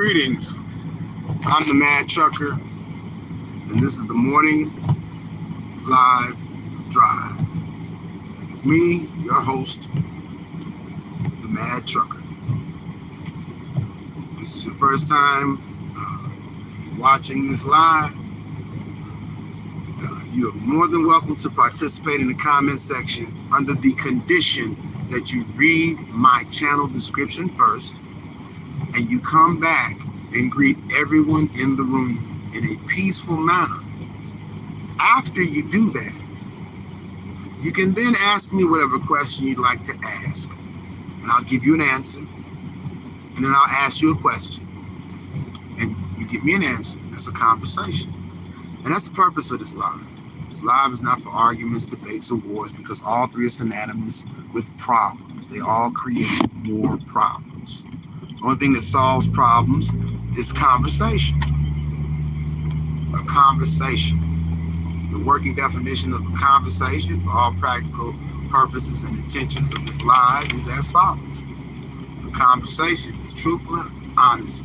Greetings. I'm the Mad Trucker, and this is the Morning Live Drive. It's me, your host, the Mad Trucker. This is your first time watching this live. You are more than welcome to participate in the comment section under the condition that you read my channel description first and you come back and greet everyone in the room in a peaceful manner. After you do that, you can then ask me whatever question you'd like to ask, and I'll give you an answer, and then I'll ask you a question, and you give me an answer. That's a conversation, and that's the purpose of this live. This live is not for arguments, debates, or wars, because all three are synonymous with problems. They all create more problems. The only thing that solves problems is conversation. A conversation. The working definition of a conversation for all practical purposes and intentions of this live is as follows. A conversation is truthful and honest,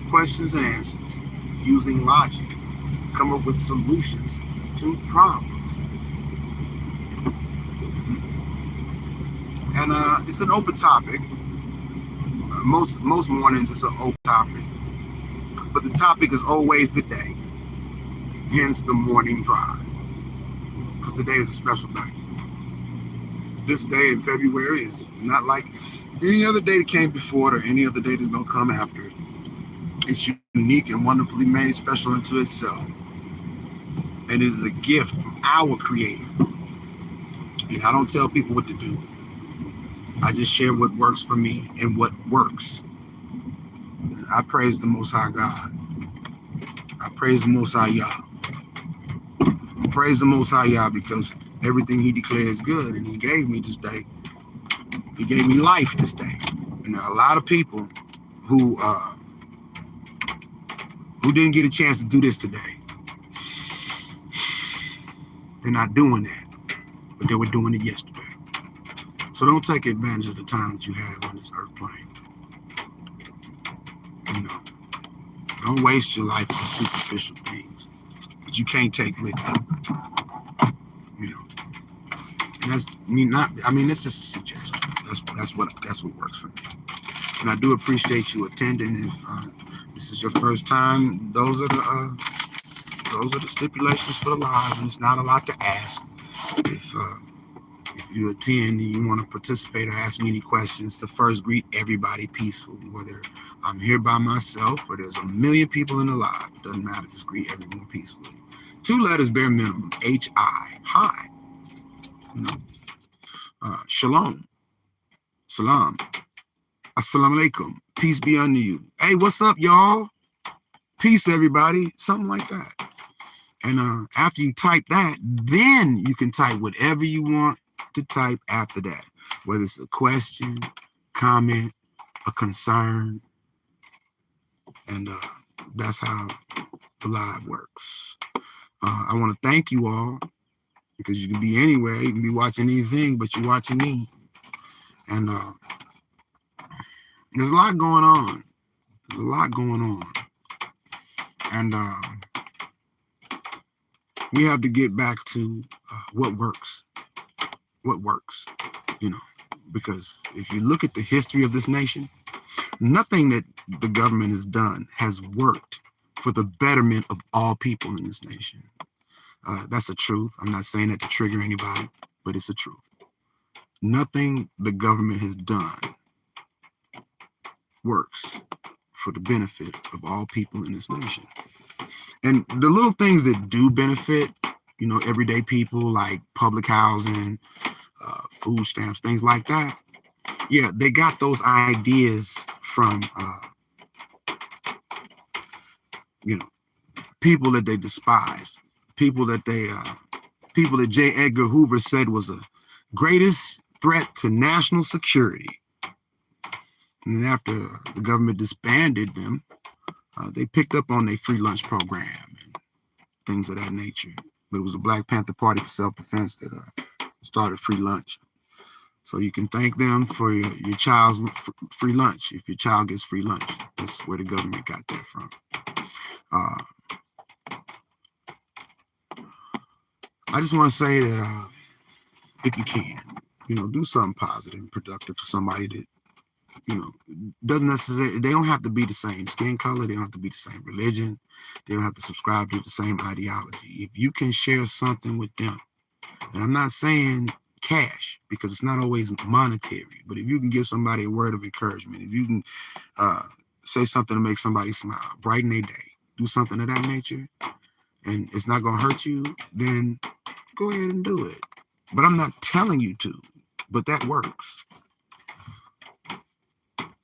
questions and answers, using logic to come up with solutions to problems. And it's an open topic. Most mornings it's an open topic, but the topic is always the day, hence the morning drive, because today is a special day. This day in February is not like any other day that came before it or any other day that's going to come after it. It's unique and wonderfully made, special unto itself, and it is a gift from our Creator. And I don't tell people what to do. I just share what works for me and what works. And I praise the Most High God. I praise the Most High Yah. I praise the Most High Yah because everything He declares good, and He gave me this day. He gave me life this day. And there are a lot of people who didn't get a chance to do this today. They're not doing that, but they were doing it yesterday. So don't take advantage of the time that you have on this earth plane. You know, don't waste your life on superficial things that you can't take with you. You know, and that's it's just a suggestion. That's what works for me. And I do appreciate you attending. If this is your first time, those are the stipulations for the live, and it's not a lot to ask. If you attend and you want to participate or ask me any questions, to first greet everybody peacefully, whether I'm here by myself or there's a million people in the live. It doesn't matter, just greet everyone peacefully. 2 letters bare minimum, H-I, hi. You know, shalom, salam, assalamu alaikum, peace be unto you. Hey, what's up, y'all? Peace, everybody, something like that. And after you type that, then you can type whatever you want to type after that, whether it's a question, comment, a concern, and that's how the live works. I want to thank you all, because you can be anywhere, you can be watching anything, but you're watching me, and there's a lot going on. And we have to get back to what works, you know, because if you look at the history of this nation, nothing that the government has done has worked for the betterment of all people in this nation. That's a truth. I'm not saying that to trigger anybody, but it's a truth. Nothing the government has done works for the benefit of all people in this nation. And the little things that do benefit, you know, everyday people, like public housing, food stamps, things like that. Yeah, they got those ideas from, you know, people that they despised, people that J. Edgar Hoover said was the greatest threat to national security. And then after the government disbanded them, they picked up on their free lunch program and things of that nature. But it was the Black Panther Party for Self-Defense that started free lunch. So you can thank them for your child's free lunch. If your child gets free lunch, that's where the government got that from. I just want to say that if you can, do something positive and productive for somebody that, doesn't necessarily, they don't have to be the same skin color. They don't have to be the same religion. They don't have to subscribe to the same ideology. If you can share something with them, and I'm not saying cash because it's not always monetary, but if you can give somebody a word of encouragement, if you can say something to make somebody smile, brighten their day, do something of that nature, and it's not going to hurt you, then go ahead and do it. But I'm not telling you to, but that works.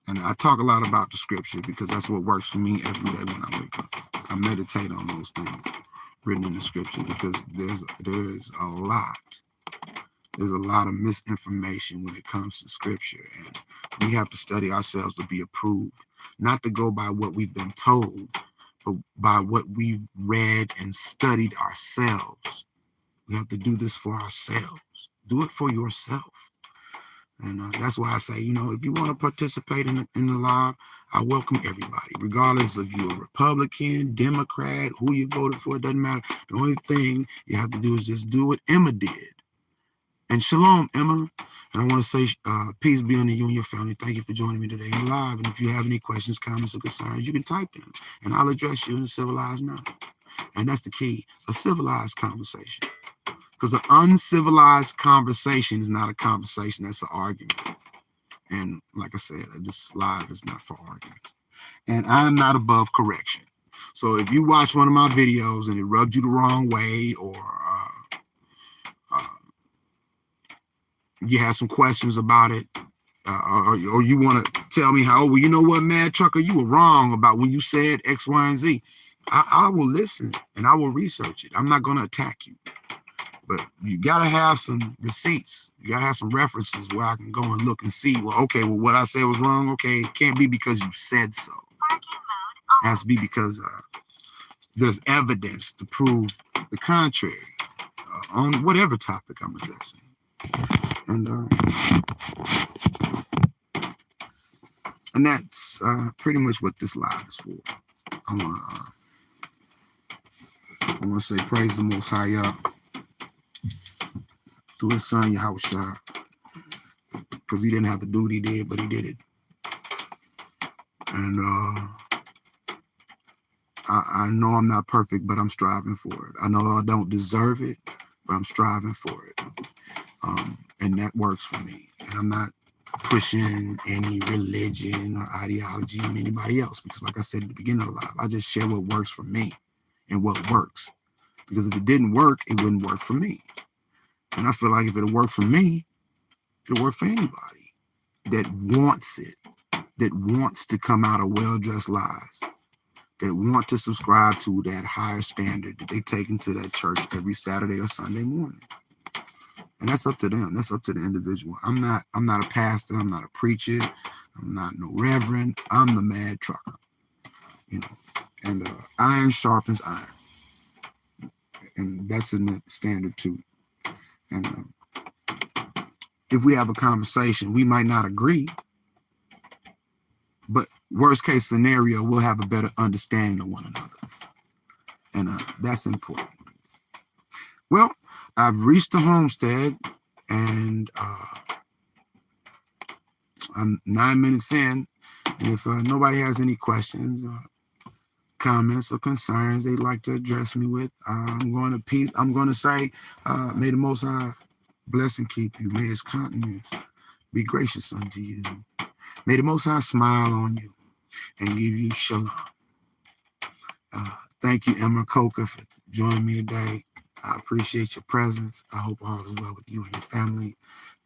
And I talk a lot about the scripture because that's what works for me every day when I wake up. I meditate on those things written in the scripture because there's a lot of misinformation when it comes to scripture, and we have to study ourselves to be approved, not to go by what we've been told, but by what we've read and studied ourselves. We have to do this for ourselves. Do it for yourself. And that's why I say, if you want to participate in the live, I welcome everybody, regardless of you're a Republican, Democrat, who you voted for, it doesn't matter. The only thing you have to do is just do what Emma did. And shalom, Emma. And I want to say peace be unto you and your family. Thank you for joining me today live. And if you have any questions, comments, or concerns, you can type them, and I'll address you in a civilized manner. And that's the key, a civilized conversation. Because an uncivilized conversation is not a conversation, that's an argument. And like I said, this live is not for arguments. And I'm not above correction. So if you watch one of my videos and it rubbed you the wrong way, or you have some questions about it, or you want to tell me how, well, you know what, Mad Trucker, you were wrong about when you said X, Y, and Z. I will listen and I will research it. I'm not going to attack you. But you got to have some receipts. You got to have some references where I can go and look and see, well, okay, well, what I said was wrong. Okay, it can't be because you said so. It has to be because there's evidence to prove the contrary on whatever topic I'm addressing. And that's pretty much what this live is for. I want to say praise the Most High, y'all, through his son Yahushua, because he didn't have to do what he did, but he did it. And I know I'm not perfect, but I'm striving for it. I know I don't deserve it, but I'm striving for it. And that works for me. And I'm not pushing any religion or ideology on anybody else, because like I said at the beginning of the live, I just share what works for me and what works. Because if it didn't work, it wouldn't work for me. And I feel like if it worked for me, it'll work for anybody that wants it, that wants to come out of well-dressed lies, that want to subscribe to that higher standard that they take into that church every Saturday or Sunday morning. And that's up to them. That's up to the individual. I'm not a pastor. I'm not a preacher. I'm not no reverend. I'm the Mad Trucker. And iron sharpens iron. And that's in the standard too. And if we have a conversation, we might not agree, but worst case scenario, we'll have a better understanding of one another. And that's important. Well, I've reached the homestead, and I'm 9 minutes in. And if nobody has any questions, comments, or concerns they'd like to address me with, I'm going to say, may the Most High bless and keep you. May his countenance be gracious unto you. May the Most High smile on you and give you shalom. Thank you, Emma Coker, for joining me today. I appreciate your presence. I hope all is well with you and your family.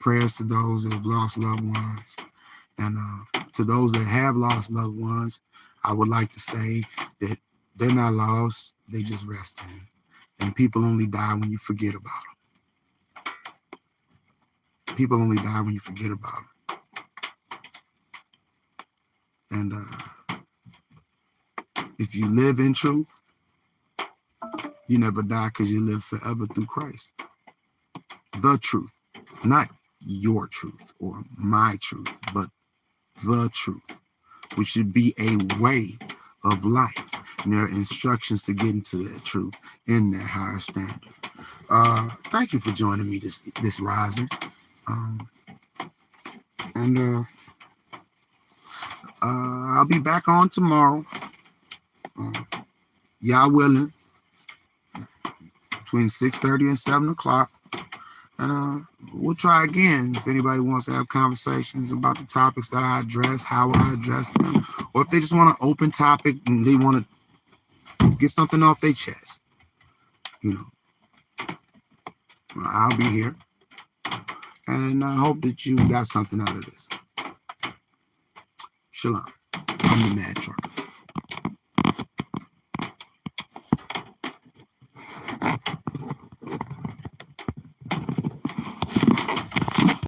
Prayers to those that have lost loved ones. And to those that have lost loved ones, I would like to say that they're not lost. They just resting. And people only die when you forget about them. People only die when you forget about them. And if you live in truth, you never die because you live forever through Christ. The truth. Not your truth or my truth, but the truth, which should be a way of life. And there are instructions to get into that truth in that higher standard. Thank you for joining me this rising. And I'll be back on tomorrow. Y'all willing, between 6:30 and 7 o'clock. And we'll try again if anybody wants to have conversations about the topics that I address, how I address them, or if they just want an open topic and they want to get something off their chest. I'll be here. And I hope that you got something out of this. Shalom. I'm the Mad Trucker.